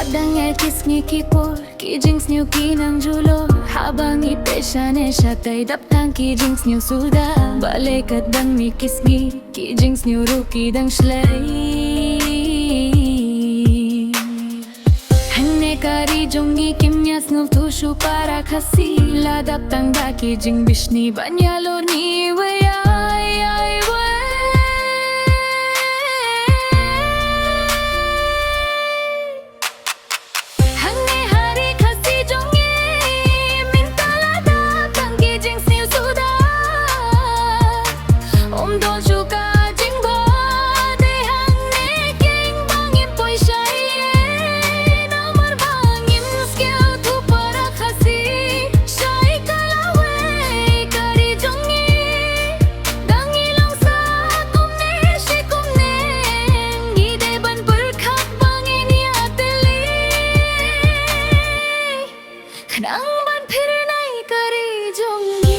Kadang elkis ni kipor, kijings niyo kinang julo. Habang ipesya siya tay daptang kijings niyo suda. Balik kadang mikis ni kijings niyo ruki dang shlay. Hane kari jongi kimnyas ngul tushu para kasila. Daptang da kijing bishni banyalo ni wayay ay way. Nang ban phir nai kari jongi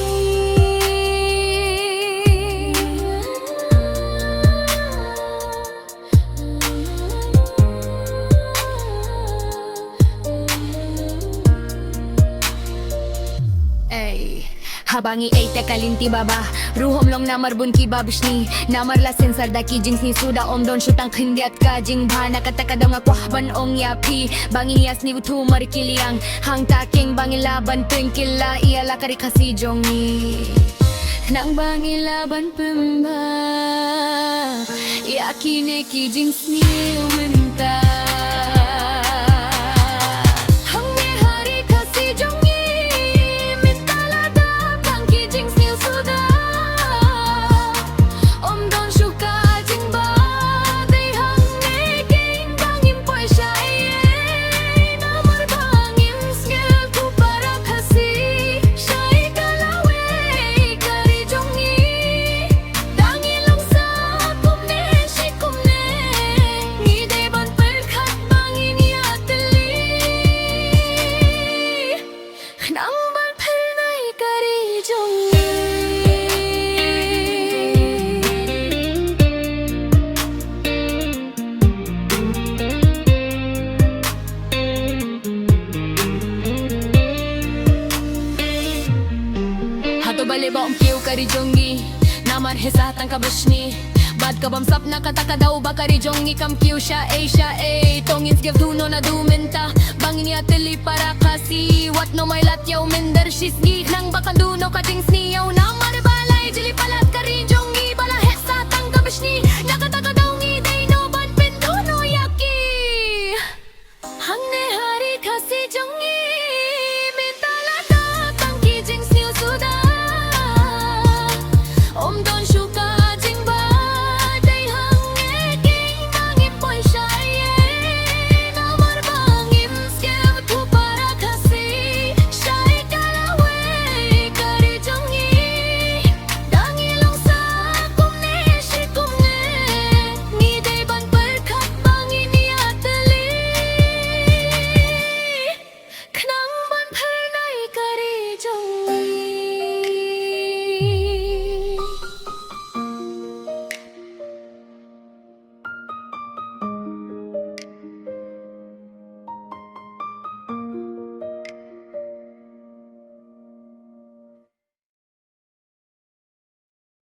ay habangi ay tekalinti baba ruhom long namar bun ki babishni namar la sensar da ki jings ni suda om don shutang khindi at ka jing bhana kataka daw nga kwahban ong yapi bangi yas ni utu markiliang hang taking bangi laban twinkila iala kari kasi jongi nang bangi laban pemba yakine ki jings ni uminta. Bale ba kiu kari jongi namar hesa tang kabashni bad ka bamsap na kataka daw ba kari jongi kam kiu sha a tongins give duno na dumenta bangin ya teli para kasi what no may lat yaw minder shisgi nang bakan duno ka dings niyaw namar balay jili palat kari jongi bala hesa tang kabashni nakataka